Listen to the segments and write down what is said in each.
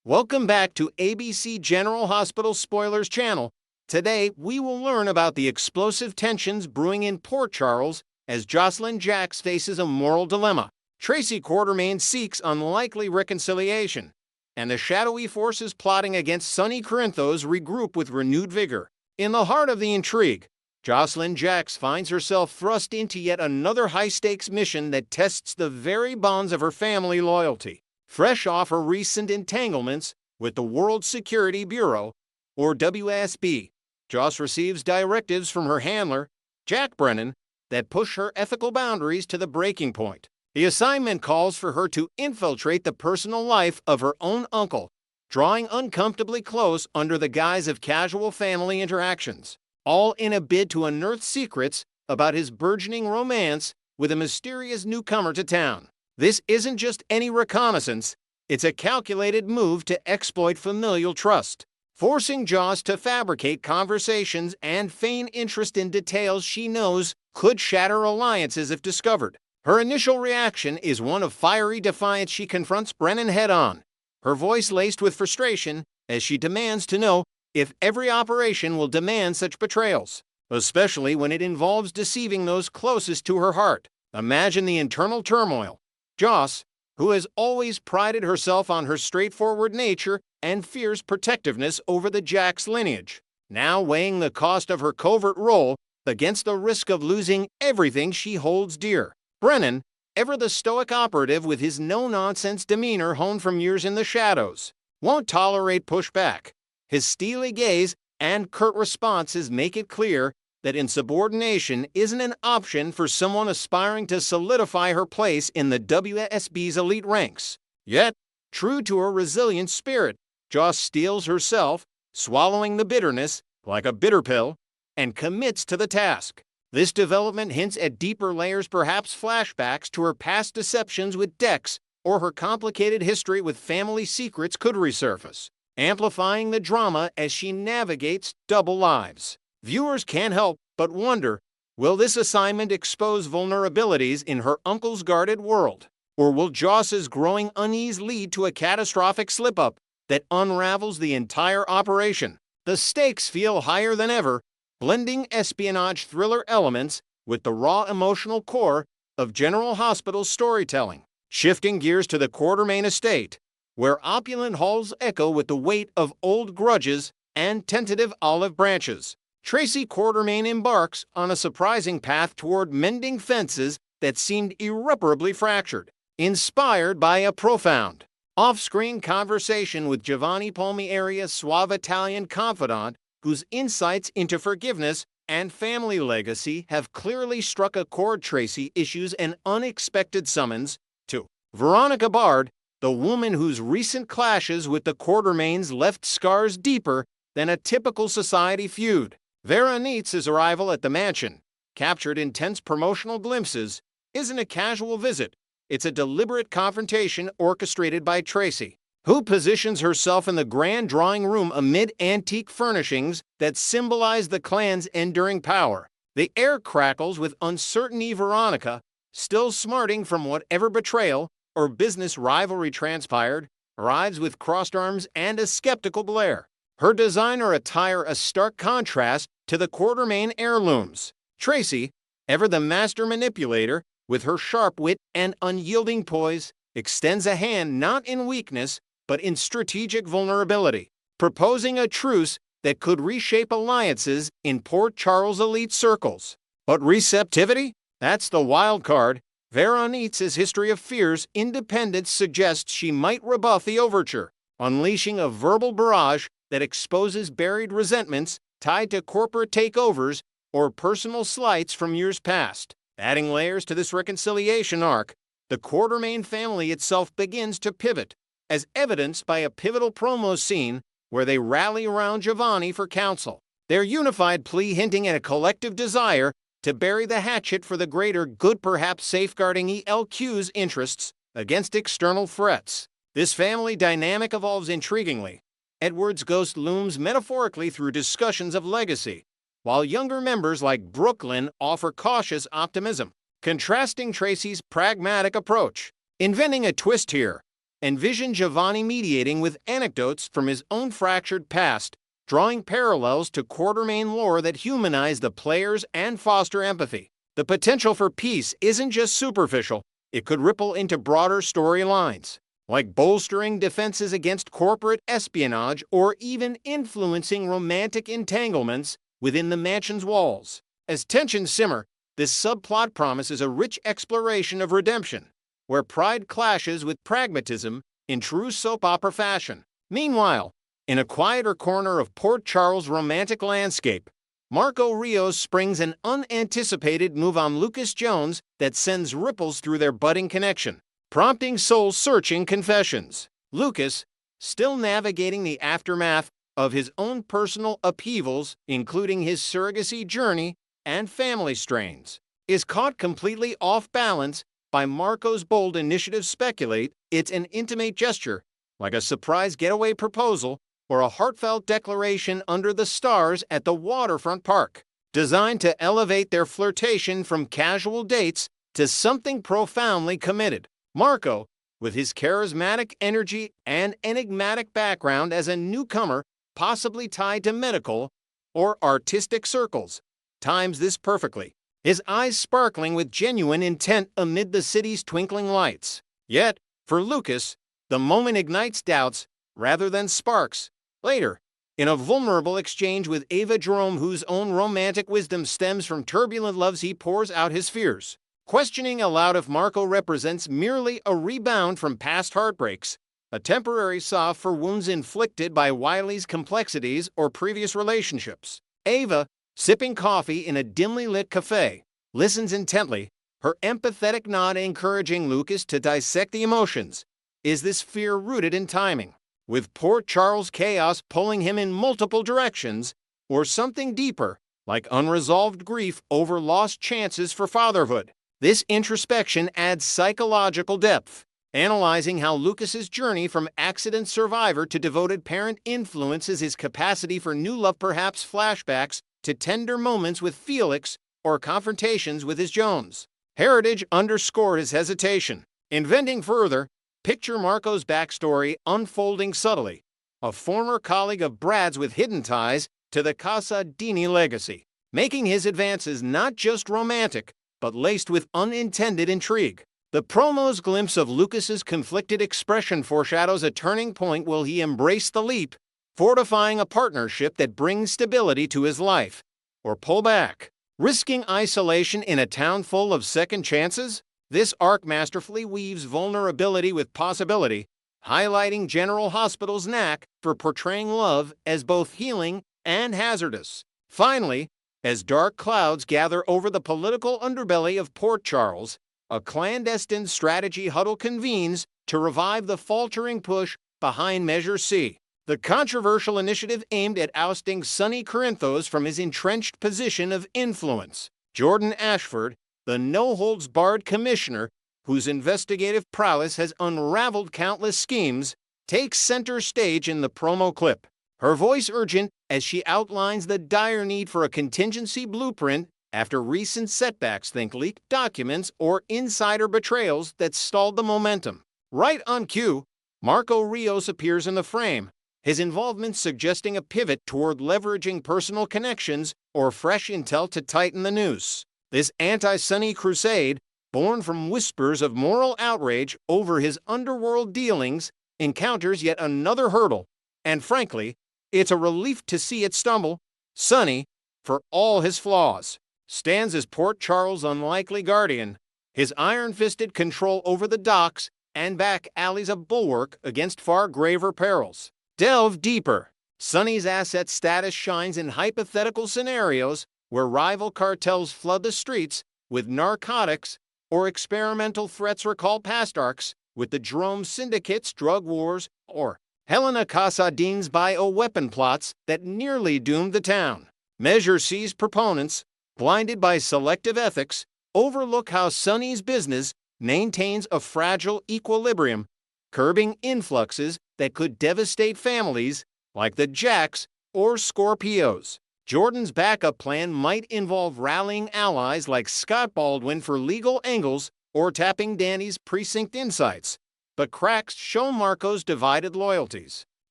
Welcome back to ABC General Hospital Spoilers channel. Today, we will learn about the explosive tensions brewing in Port Charles as Jocelyn Jacks faces a moral dilemma. Tracy Quartermaine seeks unlikely reconciliation, and the shadowy forces plotting against Sonny Corinthos regroup with renewed vigor. In the heart of the intrigue, Jocelyn Jacks finds herself thrust into yet another high-stakes mission that tests the very bonds of her family loyalty. Fresh off her recent entanglements with the World Security Bureau, or WSB, Joss receives directives from her handler, Jack Brennan, that push her ethical boundaries to the breaking point. The assignment calls for her to infiltrate the personal life of her own uncle, drawing uncomfortably close under the guise of casual family interactions, all in a bid to unearth secrets about his burgeoning romance with a mysterious newcomer to town. This isn't just any reconnaissance, it's a calculated move to exploit familial trust, forcing Joss to fabricate conversations and feign interest in details she knows could shatter alliances if discovered. Her initial reaction is one of fiery defiance. She confronts Brennan head-on, her voice laced with frustration as she demands to know if every operation will demand such betrayals, especially when it involves deceiving those closest to her heart. Imagine the internal turmoil. Joss, who has always prided herself on her straightforward nature and fierce protectiveness over the Jacks lineage, now weighing the cost of her covert role against the risk of losing everything she holds dear. Brennan, ever the stoic operative with his no-nonsense demeanor honed from years in the shadows, won't tolerate pushback. His steely gaze and curt responses make it clear that insubordination isn't an option for someone aspiring to solidify her place in the WSB's elite ranks. Yet, true to her resilient spirit, Joss steels herself, swallowing the bitterness like a bitter pill, and commits to the task. This development hints at deeper layers, perhaps flashbacks to her past deceptions with Dex, or her complicated history with family secrets could resurface, amplifying the drama as she navigates double lives. Viewers can't help but wonder, will this assignment expose vulnerabilities in her uncle's guarded world? Or will Joss's growing unease lead to a catastrophic slip-up that unravels the entire operation? The stakes feel higher than ever, blending espionage thriller elements with the raw emotional core of General Hospital's storytelling. Shifting gears to the Quartermaine estate, where opulent halls echo with the weight of old grudges and tentative olive branches, Tracy Quartermaine embarks on a surprising path toward mending fences that seemed irreparably fractured. Inspired by a profound, off-screen conversation with Giovanni Palmieri's suave Italian confidant, whose insights into forgiveness and family legacy have clearly struck a chord, Tracy issues an unexpected summons to Veronica Bard, the woman whose recent clashes with the Quartermaines left scars deeper than a typical society feud. Vera Nietzsche's arrival at the mansion, captured in tense promotional glimpses, isn't a casual visit. It's a deliberate confrontation orchestrated by Tracy, who positions herself in the grand drawing room amid antique furnishings that symbolize the clan's enduring power. The air crackles with uncertainty. Veronica, still smarting from whatever betrayal or business rivalry transpired, arrives with crossed arms and a skeptical glare. Her designer attire a stark contrast to the Quartermaine heirlooms. Tracy, ever the master manipulator, with her sharp wit and unyielding poise, extends a hand not in weakness, but in strategic vulnerability, proposing a truce that could reshape alliances in Port Charles elite circles. But receptivity? That's the wild card. Vera Nietzsche's history of fierce independence suggests she might rebuff the overture, unleashing a verbal barrage that exposes buried resentments tied to corporate takeovers or personal slights from years past. Adding layers to this reconciliation arc, the Quartermaine family itself begins to pivot, as evidenced by a pivotal promo scene where they rally around Giovanni for counsel, their unified plea hinting at a collective desire to bury the hatchet for the greater good, perhaps safeguarding ELQ's interests against external threats. This family dynamic evolves intriguingly. Edward's ghost looms metaphorically through discussions of legacy, while younger members like Brooklyn offer cautious optimism, contrasting Tracy's pragmatic approach. Inventing a twist here, Envision Giovanni mediating with anecdotes from his own fractured past, drawing parallels to Quartermain lore that humanize the players and foster empathy. The potential for peace isn't just superficial, it could ripple into broader storylines, like bolstering defenses against corporate espionage or even influencing romantic entanglements within the mansion's walls. As tensions simmer, this subplot promises a rich exploration of redemption, where pride clashes with pragmatism in true soap opera fashion. Meanwhile, in a quieter corner of Port Charles' romantic landscape, Marco Rios springs an unanticipated move on Lucas Jones that sends ripples through their budding connection, prompting soul-searching confessions. Lucas, still navigating the aftermath of his own personal upheavals, including his surrogacy journey and family strains, is caught completely off balance by Marco's bold initiative. Speculate it's an intimate gesture, like a surprise getaway proposal or a heartfelt declaration under the stars at the waterfront park, designed to elevate their flirtation from casual dates to something profoundly committed. Marco, with his charismatic energy and enigmatic background as a newcomer, possibly tied to medical or artistic circles, times this perfectly, his eyes sparkling with genuine intent amid the city's twinkling lights. Yet, for Lucas, the moment ignites doubts rather than sparks. Later, in a vulnerable exchange with Ava Jerome, whose own romantic wisdom stems from turbulent loves, he pours out his fears, questioning aloud if Marco represents merely a rebound from past heartbreaks, a temporary salve for wounds inflicted by Wiley's complexities or previous relationships. Ava, sipping coffee in a dimly lit cafe, listens intently, her empathetic nod encouraging Lucas to dissect the emotions. Is this fear rooted in timing, with Port Charles' chaos pulling him in multiple directions, or something deeper, like unresolved grief over lost chances for fatherhood? This introspection adds psychological depth, analyzing how Lucas's journey from accident survivor to devoted parent influences his capacity for new love, perhaps flashbacks to tender moments with Felix or confrontations with his Jones. Heritage underscored his hesitation. Inventing further, picture Marco's backstory unfolding subtly, a former colleague of Brad's with hidden ties to the Casa Dini legacy, making his advances not just romantic, but laced with unintended intrigue. The promo's glimpse of Lucas's conflicted expression foreshadows a turning point. Will he embrace the leap, fortifying a partnership that brings stability to his life, or pull back, risking isolation in a town full of second chances? This arc masterfully weaves vulnerability with possibility, highlighting General Hospital's knack for portraying love as both healing and hazardous. Finally, as dark clouds gather over the political underbelly of Port Charles, a clandestine strategy huddle convenes to revive the faltering push behind Measure C, the controversial initiative aimed at ousting Sonny Corinthos from his entrenched position of influence. Jordan Ashford, the no-holds-barred commissioner whose investigative prowess has unraveled countless schemes, takes center stage in the promo clip, her voice urgent as she outlines the dire need for a contingency blueprint after recent setbacks. Think leaked documents or insider betrayals that stalled the momentum. Right on cue, Marco Rios appears in the frame, his involvement suggesting a pivot toward leveraging personal connections or fresh intel to tighten the noose. This anti-Sonny crusade, born from whispers of moral outrage over his underworld dealings, encounters yet another hurdle, and frankly, it's a relief to see it stumble. Sonny, for all his flaws, stands as Port Charles' unlikely guardian, his iron-fisted control over the docks and back alleys a bulwark against far graver perils. Delve deeper. Sonny's asset status shines in hypothetical scenarios where rival cartels flood the streets with narcotics or experimental threats. Recall past arcs with the Jerome Syndicate's drug wars or Helena Casadin's bioweapon plots that nearly doomed the town. Measure C's proponents, blinded by selective ethics, overlook how Sonny's business maintains a fragile equilibrium, curbing influxes that could devastate families like the Jacks or Scorpios. Jordan's backup plan might involve rallying allies like Scott Baldwin for legal angles or tapping Danny's precinct insights, but cracks show Marco's divided loyalties.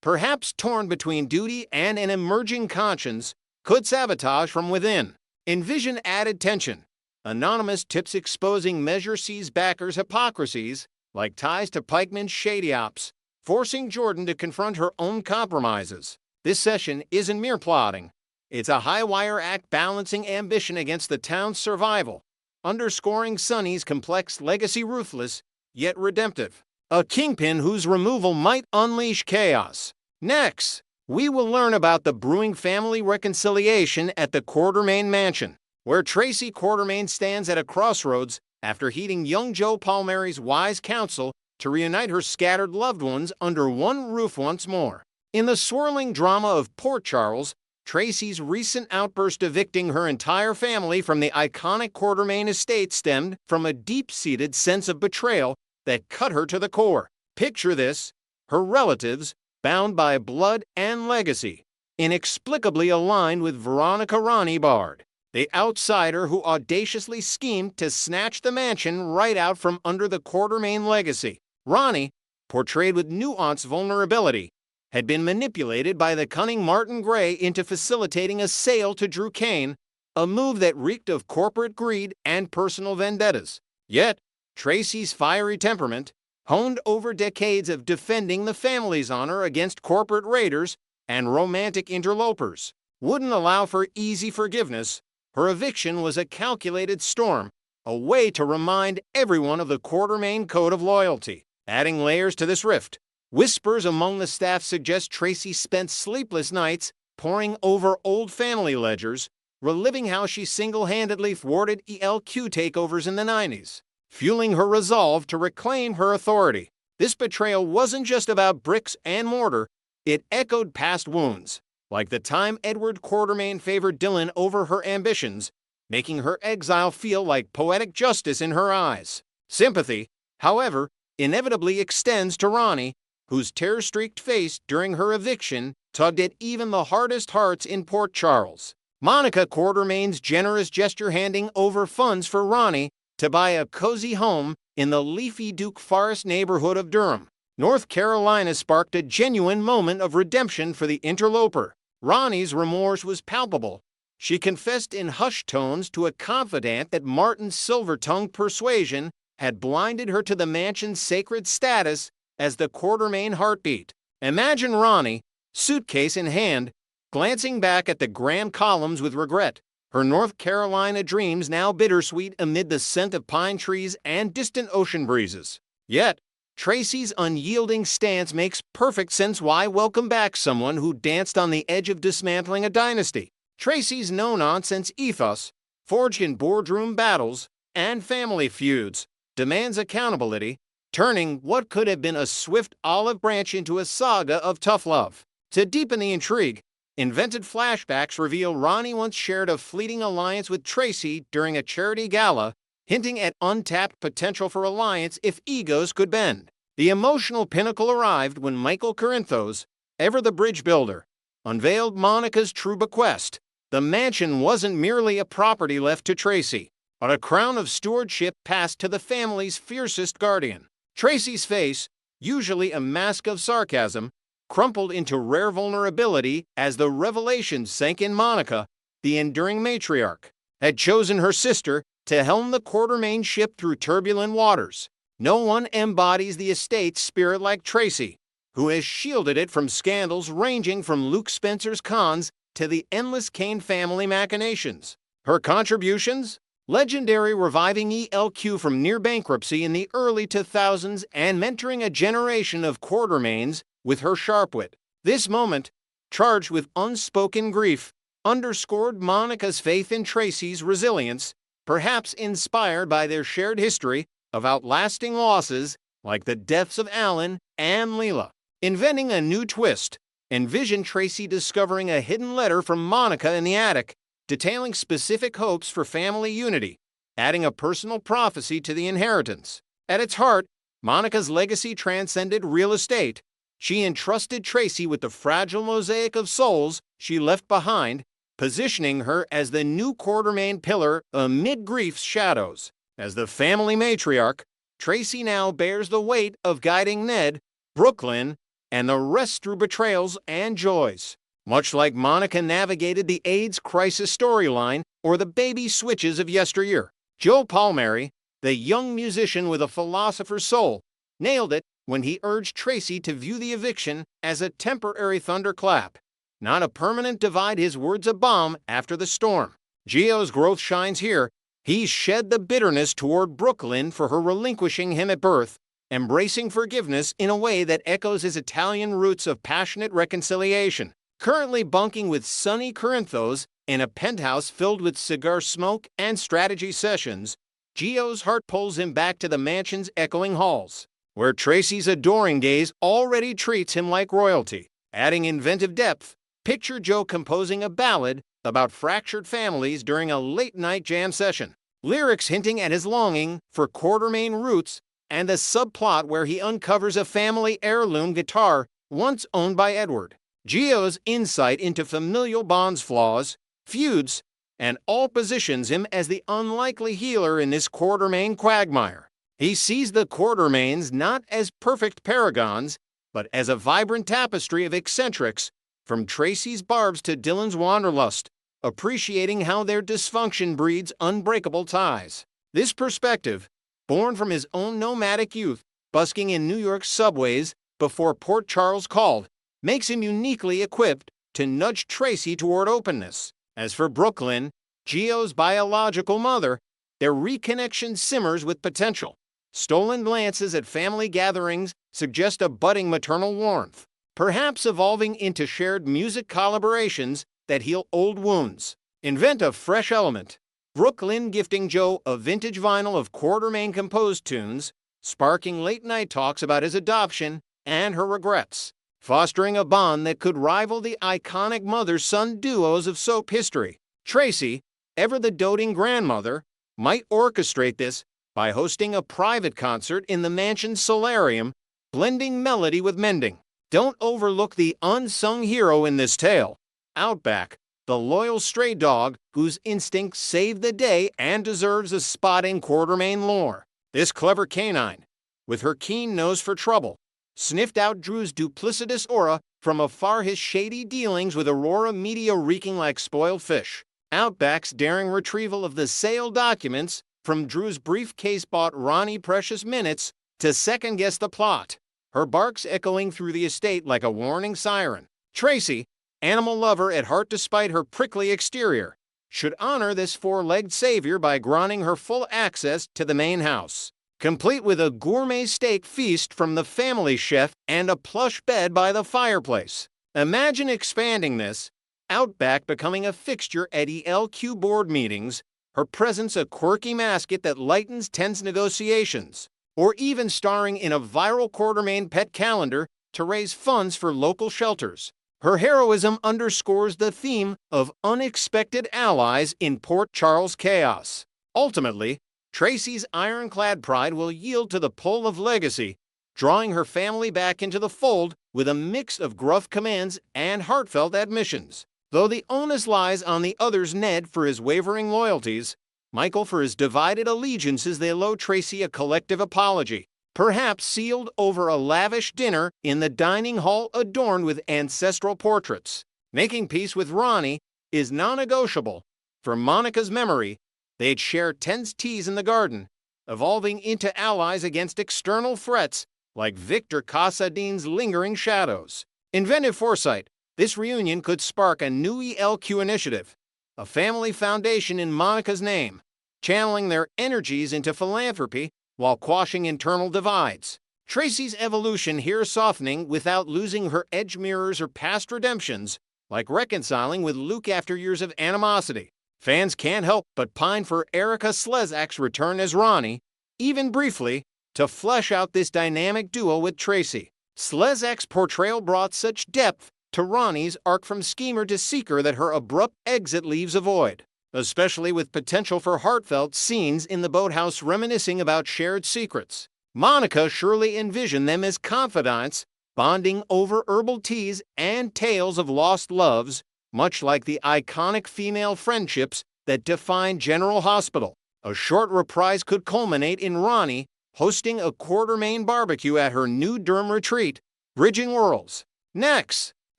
Perhaps torn between duty and an emerging conscience, could sabotage from within. Envision added tension. Anonymous tips exposing Measure C's backers' hypocrisies, like ties to Pikeman's shady ops, forcing Jordan to confront her own compromises. This session isn't mere plotting. It's a high-wire act balancing ambition against the town's survival, underscoring Sonny's complex legacy ruthless, yet redemptive. A kingpin whose removal might unleash chaos. Next, we will learn about the brewing family reconciliation at the Quartermaine mansion, where Tracy Quartermaine stands at a crossroads after heeding young Joe Palmieri's wise counsel to reunite her scattered loved ones under one roof once more. In the swirling drama of Port Charles, Tracy's recent outburst evicting her entire family from the iconic Quartermaine estate stemmed from a deep-seated sense of betrayal that cut her to the core. Picture this: her relatives, bound by blood and legacy, inexplicably aligned with Veronica Ronnie Bard, the outsider who audaciously schemed to snatch the mansion right out from under the Quartermaine legacy. Ronnie, portrayed with nuanced vulnerability, had been manipulated by the cunning Martin Gray into facilitating a sale to Drew Kane, a move that reeked of corporate greed and personal vendettas. Yet, Tracy's fiery temperament, honed over decades of defending the family's honor against corporate raiders and romantic interlopers, wouldn't allow for easy forgiveness. Her eviction was a calculated storm, a way to remind everyone of the Quartermaine code of loyalty. Adding layers to this rift, whispers among the staff suggest Tracy spent sleepless nights poring over old family ledgers, reliving how she single-handedly thwarted ELQ takeovers in the 90s, fueling her resolve to reclaim her authority. This betrayal wasn't just about bricks and mortar, it echoed past wounds, like the time Edward Quartermaine favored Dylan over her ambitions, making her exile feel like poetic justice in her eyes. Sympathy, however, inevitably extends to Ronnie, whose tear-streaked face during her eviction tugged at even the hardest hearts in Port Charles. Monica Quartermaine's generous gesture handing over funds for Ronnie to buy a cozy home in the leafy Duke Forest neighborhood of Durham, North Carolina, sparked a genuine moment of redemption for the interloper. Ronnie's remorse was palpable. She confessed in hushed tones to a confidant that Martin's silver-tongued persuasion had blinded her to the mansion's sacred status as the Quartermaine heartbeat. Imagine Ronnie, suitcase in hand, glancing back at the grand columns with regret, her North Carolina dreams now bittersweet amid the scent of pine trees and distant ocean breezes. Yet, Tracy's unyielding stance makes perfect sense. Why welcome back someone who danced on the edge of dismantling a dynasty? Tracy's no-nonsense ethos, forged in boardroom battles and family feuds, demands accountability, turning what could have been a swift olive branch into a saga of tough love. To deepen the intrigue, invented flashbacks reveal Ronnie once shared a fleeting alliance with Tracy during a charity gala, hinting at untapped potential for alliance if egos could bend. The emotional pinnacle arrived when Michael Corinthos, ever the bridge builder, unveiled Monica's true bequest. The mansion wasn't merely a property left to Tracy, but a crown of stewardship passed to the family's fiercest guardian. Tracy's face, usually a mask of sarcasm, crumpled into rare vulnerability as the revelation sank in. Monica, the enduring matriarch, had chosen her sister to helm the Quartermaine ship through turbulent waters. No one embodies the estate's spirit like Tracy, who has shielded it from scandals ranging from Luke Spencer's cons to the endless Kane family machinations. Her contributions? Legendary, reviving ELQ from near bankruptcy in the early 2000s and mentoring a generation of Quartermaines with her sharp wit. This moment, charged with unspoken grief, underscored Monica's faith in Tracy's resilience, perhaps inspired by their shared history of outlasting losses like the deaths of Alan and Leela. Inventing a new twist, envision Tracy discovering a hidden letter from Monica in the attic, detailing specific hopes for family unity, adding a personal prophecy to the inheritance. At its heart, Monica's legacy transcended real estate. She entrusted Tracy with the fragile mosaic of souls she left behind, positioning her as the new Quartermaine pillar amid grief's shadows. As the family matriarch, Tracy now bears the weight of guiding Ned, Brooklyn, and the rest through betrayals and joys. Much like Monica navigated the AIDS crisis storyline or the baby switches of yesteryear, Joe Palmieri, the young musician with a philosopher's soul, nailed it when he urged Tracy to view the eviction as a temporary thunderclap, not a permanent divide. His words a balm after the storm. Gio's growth shines here. He's shed the bitterness toward Brooklyn for her relinquishing him at birth, embracing forgiveness in a way that echoes his Italian roots of passionate reconciliation. Currently bunking with Sonny Corinthos in a penthouse filled with cigar smoke and strategy sessions, Gio's heart pulls him back to the mansion's echoing halls, where Tracy's adoring gaze already treats him like royalty. Adding inventive depth, picture Joe composing a ballad about fractured families during a late-night jam session. Lyrics hinting at his longing for Quartermaine roots and a subplot where he uncovers a family heirloom guitar once owned by Edward. Gio's insight into familial bonds' flaws, feuds, and all positions him as the unlikely healer in this Quartermaine quagmire. He sees the Quartermaines not as perfect paragons, but as a vibrant tapestry of eccentrics, from Tracy's barbs to Dylan's wanderlust, appreciating how their dysfunction breeds unbreakable ties. This perspective, born from his own nomadic youth, busking in New York's subways before Port Charles called, makes him uniquely equipped to nudge Tracy toward openness. As for Brooklyn, Gio's biological mother, their reconnection simmers with potential. Stolen glances at family gatherings suggest a budding maternal warmth, perhaps evolving into shared music collaborations that heal old wounds. Invent a fresh element. Brooklyn gifting Joe a vintage vinyl of Quartermaine composed tunes, sparking late-night talks about his adoption and her regrets, fostering a bond that could rival the iconic mother-son duos of soap history. Tracy, ever the doting grandmother, might orchestrate this by hosting a private concert in the mansion's solarium, blending melody with mending. Don't overlook the unsung hero in this tale, Outback, the loyal stray dog whose instincts saved the day and deserves a spot in Quartermaine lore. This clever canine, with her keen nose for trouble, sniffed out Drew's duplicitous aura from afar, his shady dealings with Aurora Media reeking like spoiled fish. Outback's daring retrieval of the sale documents from Drew's briefcase bought Ronnie precious minutes to second-guess the plot, her barks echoing through the estate like a warning siren. Tracy, animal lover at heart despite her prickly exterior, should honor this four-legged savior by granting her full access to the main house, complete with a gourmet steak feast from the family chef and a plush bed by the fireplace. Imagine expanding this, Outback becoming a fixture at ELQ board meetings, her presence a quirky mascot that lightens tense negotiations, or even starring in a viral Quartermaine pet calendar to raise funds for local shelters. Her heroism underscores the theme of unexpected allies in Port Charles chaos. Ultimately, Tracy's ironclad pride will yield to the pull of legacy, drawing her family back into the fold with a mix of gruff commands and heartfelt admissions. Though the onus lies on the others, Ned for his wavering loyalties, Michael for his divided allegiances, they owe Tracy a collective apology, perhaps sealed over a lavish dinner in the dining hall adorned with ancestral portraits. Making peace with Ronnie is non-negotiable. For Monica's memory, they'd share tense teas in the garden, evolving into allies against external threats like Victor Casadine's lingering shadows. Inventive foresight, this reunion could spark a new ELQ initiative, a family foundation in Monica's name, channeling their energies into philanthropy while quashing internal divides. Tracy's evolution here softening without losing her edge mirrors or past redemptions, like reconciling with Luke after years of animosity. Fans can't help but pine for Erika Slezak's return as Ronnie, even briefly, to flesh out this dynamic duo with Tracy. Slezak's portrayal brought such depth to Ronnie's arc from schemer to seeker that her abrupt exit leaves a void, especially with potential for heartfelt scenes in the boathouse reminiscing about shared secrets. Monica surely envisioned them as confidants, bonding over herbal teas and tales of lost loves, much like the iconic female friendships that define General Hospital. A short reprise could culminate in Ronnie hosting a Quartermain barbecue at her new Durham retreat, Bridging Worlds. Next,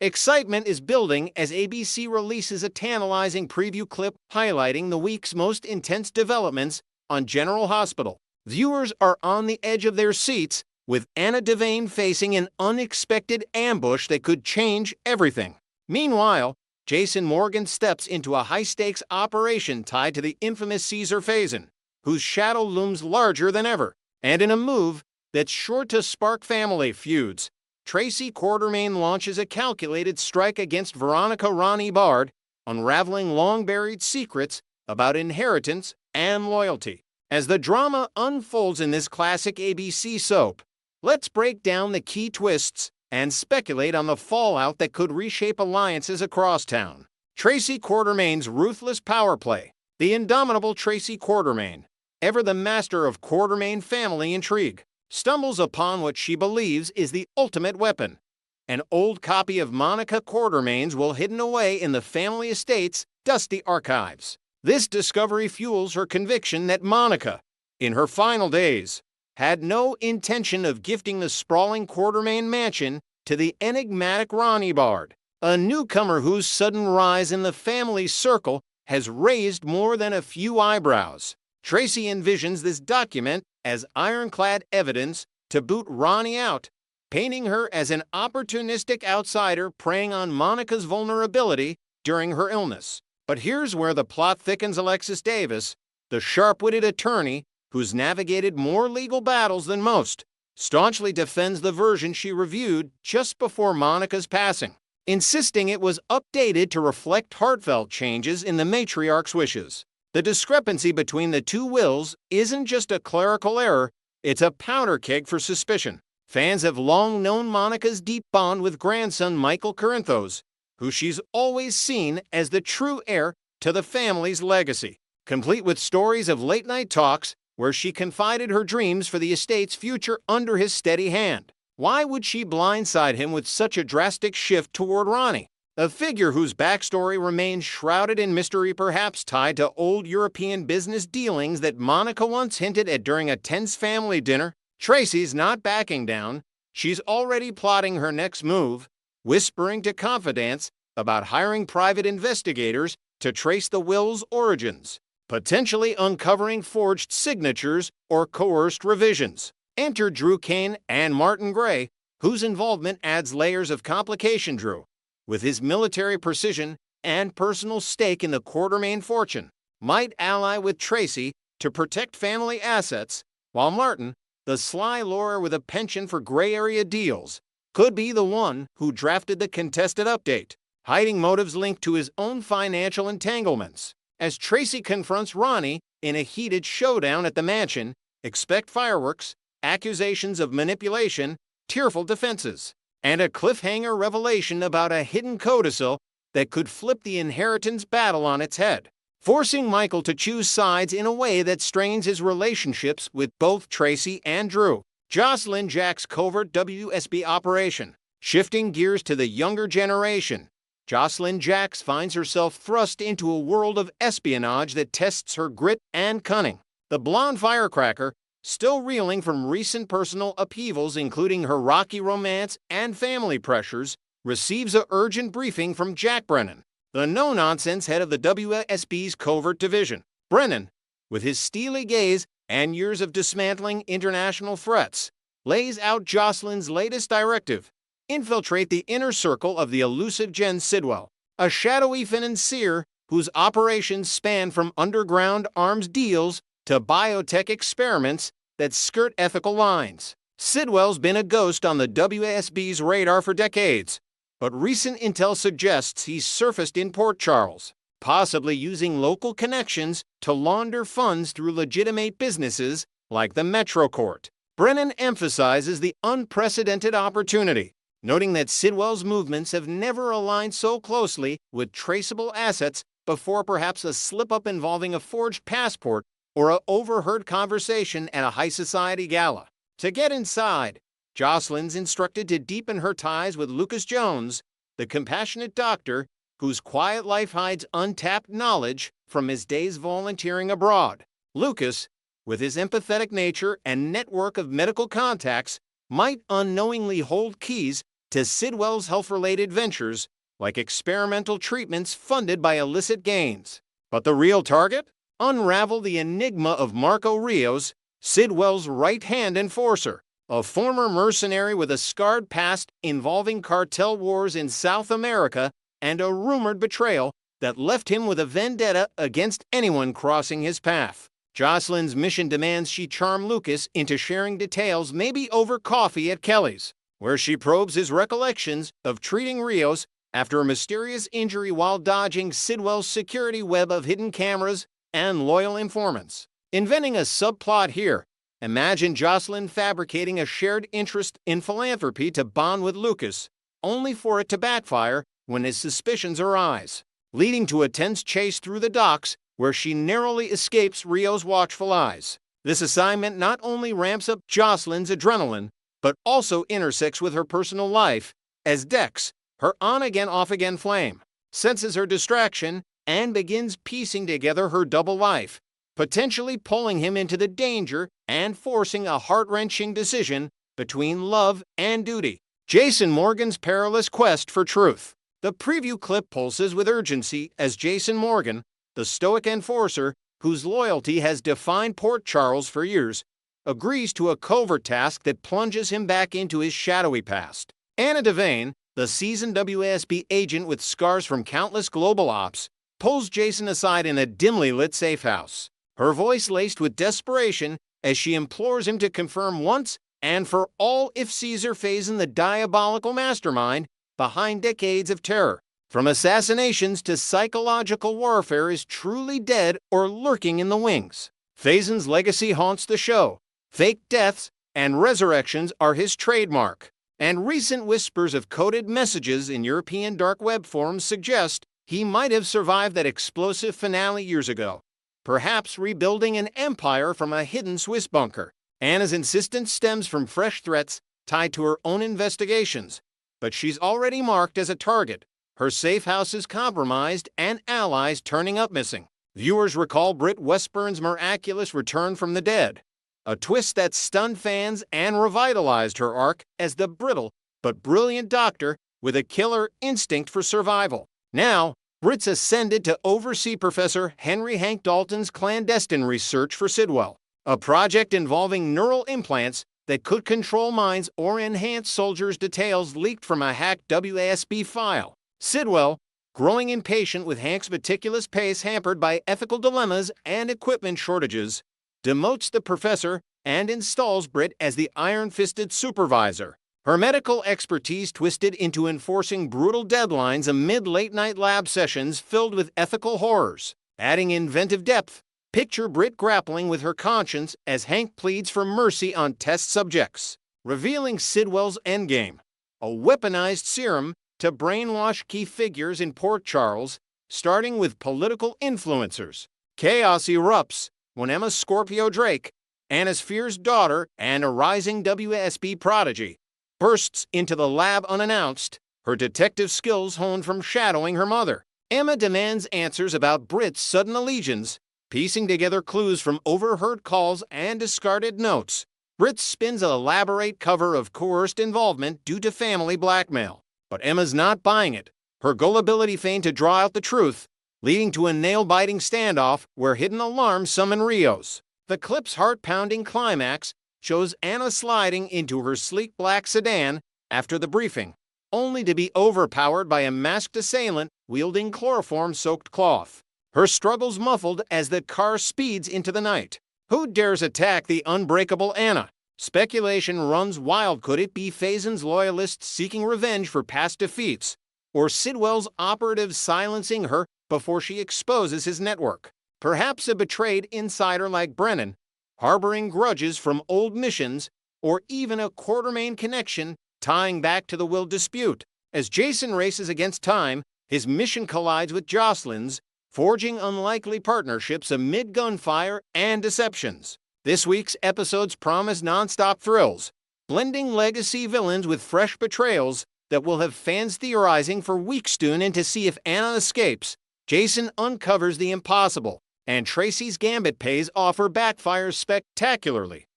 excitement is building as ABC releases a tantalizing preview clip highlighting the week's most intense developments on General Hospital. Viewers are on the edge of their seats, with Anna Devane facing an unexpected ambush that could change everything. Meanwhile, Jason Morgan steps into a high-stakes operation tied to the infamous Caesar Faison, whose shadow looms larger than ever. And in a move that's sure to spark family feuds, Tracy Quartermain launches a calculated strike against Veronica Ronnie Bard, unraveling long-buried secrets about inheritance and loyalty. As the drama unfolds in this classic ABC soap, let's break down the key twists and speculate on the fallout that could reshape alliances across town. Tracy Quartermain's ruthless power play. The indomitable Tracy Quartermain, ever the master of Quartermain family intrigue, stumbles upon what she believes is the ultimate weapon, an old copy of Monica Quartermain's will hidden away in the family estate's dusty archives. This discovery fuels her conviction that Monica, in her final days, had no intention of gifting the sprawling Quartermain mansion to the enigmatic Ronnie Bard, a newcomer whose sudden rise in the family circle has raised more than a few eyebrows. Tracy envisions this document as ironclad evidence to boot Ronnie out, painting her as an opportunistic outsider preying on Monica's vulnerability during her illness. But here's where the plot thickens. Alexis Davis, the sharp-witted attorney who's navigated more legal battles than most, staunchly defends the version she reviewed just before Monica's passing, insisting it was updated to reflect heartfelt changes in the matriarch's wishes. The discrepancy between the two wills isn't just a clerical error, it's a powder keg for suspicion. Fans have long known Monica's deep bond with grandson Michael Corinthos, who she's always seen as the true heir to the family's legacy, complete with stories of late-night talks where she confided her dreams for the estate's future under his steady hand. Why would she blindside him with such a drastic shift toward Ronnie, a figure whose backstory remains shrouded in mystery, perhaps tied to old European business dealings that Monica once hinted at during a tense family dinner? Tracy's not backing down. She's already plotting her next move, whispering to confidants about hiring private investigators to trace the will's origins, potentially uncovering forged signatures or coerced revisions. Enter Drew Kane and Martin Gray, whose involvement adds layers of complication. Drew, with his military precision and personal stake in the Quartermain fortune, might ally with Tracy to protect family assets, while Martin, the sly lawyer with a penchant for gray area deals, could be the one who drafted the contested update, hiding motives linked to his own financial entanglements. As Tracy confronts Ronnie in a heated showdown at the mansion, expect fireworks, accusations of manipulation, tearful defenses, and a cliffhanger revelation about a hidden codicil that could flip the inheritance battle on its head, forcing Michael to choose sides in a way that strains his relationships with both Tracy and Drew. Jocelyn Jack's covert WSB operation. Shifting gears to the younger generation, Jocelyn Jacks finds herself thrust into a world of espionage that tests her grit and cunning. The blonde firecracker, still reeling from recent personal upheavals including her rocky romance and family pressures, receives an urgent briefing from Jack Brennan, the no-nonsense head of the WSB's covert division. Brennan, with his steely gaze and years of dismantling international threats, lays out Jocelyn's latest directive: infiltrate the inner circle of the elusive Jen Sidwell, a shadowy financier whose operations span from underground arms deals to biotech experiments that skirt ethical lines. Sidwell's been a ghost on the WSB's radar for decades, but recent intel suggests he's surfaced in Port Charles, possibly using local connections to launder funds through legitimate businesses like the Metro Court. Brennan emphasizes the unprecedented opportunity, noting that Sidwell's movements have never aligned so closely with traceable assets before, perhaps a slip-up involving a forged passport or an overheard conversation at a high society gala. To get inside, Jocelyn's instructed to deepen her ties with Lucas Jones, the compassionate doctor whose quiet life hides untapped knowledge from his days volunteering abroad. Lucas, with his empathetic nature and network of medical contacts, might unknowingly hold keys to Sidwell's health-related ventures, like experimental treatments funded by illicit gains. But the real target? Unravel the enigma of Marco Rios, Sidwell's right-hand enforcer, a former mercenary with a scarred past involving cartel wars in South America and a rumored betrayal that left him with a vendetta against anyone crossing his path. Jocelyn's mission demands she charm Lucas into sharing details, maybe over coffee at Kelly's, where she probes his recollections of treating Rios after a mysterious injury while dodging Sidwell's security web of hidden cameras and loyal informants. Inventing a subplot here, imagine Jocelyn fabricating a shared interest in philanthropy to bond with Lucas, only for it to backfire when his suspicions arise, leading to a tense chase through the docks where she narrowly escapes Rios' watchful eyes. This assignment not only ramps up Jocelyn's adrenaline, but also intersects with her personal life, as Dex, her on-again, off-again flame, senses her distraction and begins piecing together her double life, potentially pulling him into the danger and forcing a heart-wrenching decision between love and duty. Jason Morgan's perilous quest for truth. The preview clip pulses with urgency as Jason Morgan, the stoic enforcer whose loyalty has defined Port Charles for years, agrees to a covert task that plunges him back into his shadowy past. Anna Devane, the seasoned WASB agent with scars from countless global ops, pulls Jason aside in a dimly lit safe house, her voice laced with desperation as she implores him to confirm once and for all if Caesar Faison, the diabolical mastermind behind decades of terror, from assassinations to psychological warfare, is truly dead or lurking in the wings. Faison's legacy haunts the show. Fake deaths and resurrections are his trademark, and recent whispers of coded messages in European dark web forums suggest he might have survived that explosive finale years ago, perhaps rebuilding an empire from a hidden Swiss bunker. Anna's insistence stems from fresh threats tied to her own investigations, but she's already marked as a target, her safe house is compromised and allies turning up missing. Viewers recall Britt Westburn's miraculous return from the dead, a twist that stunned fans and revitalized her arc as the brittle but brilliant doctor with a killer instinct for survival. Now, Britt's ascended to oversee Professor Henry Hank Dalton's clandestine research for Sidwell, a project involving neural implants that could control minds or enhance soldiers' details leaked from a hacked WASB file. Sidwell, growing impatient with Hank's meticulous pace hampered by ethical dilemmas and equipment shortages, demotes the professor and installs Britt as the iron-fisted supervisor, her medical expertise twisted into enforcing brutal deadlines amid late-night lab sessions filled with ethical horrors. Adding inventive depth, picture Britt grappling with her conscience as Hank pleads for mercy on test subjects, revealing Sidwell's endgame, a weaponized serum to brainwash key figures in Port Charles, starting with political influencers. Chaos erupts when Emma Scorpio Drake, Anna's fierce daughter and a rising WASB prodigy, bursts into the lab unannounced, her detective skills honed from shadowing her mother. Emma demands answers about Britt's sudden allegiance, piecing together clues from overheard calls and discarded notes. Britt spins an elaborate cover of coerced involvement due to family blackmail. But Emma's not buying it, her gullibility feigned to draw out the truth, leading to a nail-biting standoff where hidden alarms summon Rios. The clip's heart-pounding climax shows Anna sliding into her sleek black sedan after the briefing, only to be overpowered by a masked assailant wielding chloroform-soaked cloth. Her struggles muffled as the car speeds into the night. Who dares attack the unbreakable Anna? Speculation runs wild. Could it be Faison's loyalists seeking revenge for past defeats, or Sidwell's operatives silencing her before she exposes his network? Perhaps a betrayed insider like Brennan, harboring grudges from old missions, or even a Quartermain connection tying back to the Will dispute. As Jason races against time, his mission collides with Jocelyn's, forging unlikely partnerships amid gunfire and deceptions. This week's episodes promise non-stop thrills, blending legacy villains with fresh betrayals that will have fans theorizing for weeks. Tune in to see if Anna escapes. Jason uncovers the impossible, And Tracy's Gambit Pays offer backfires spectacularly.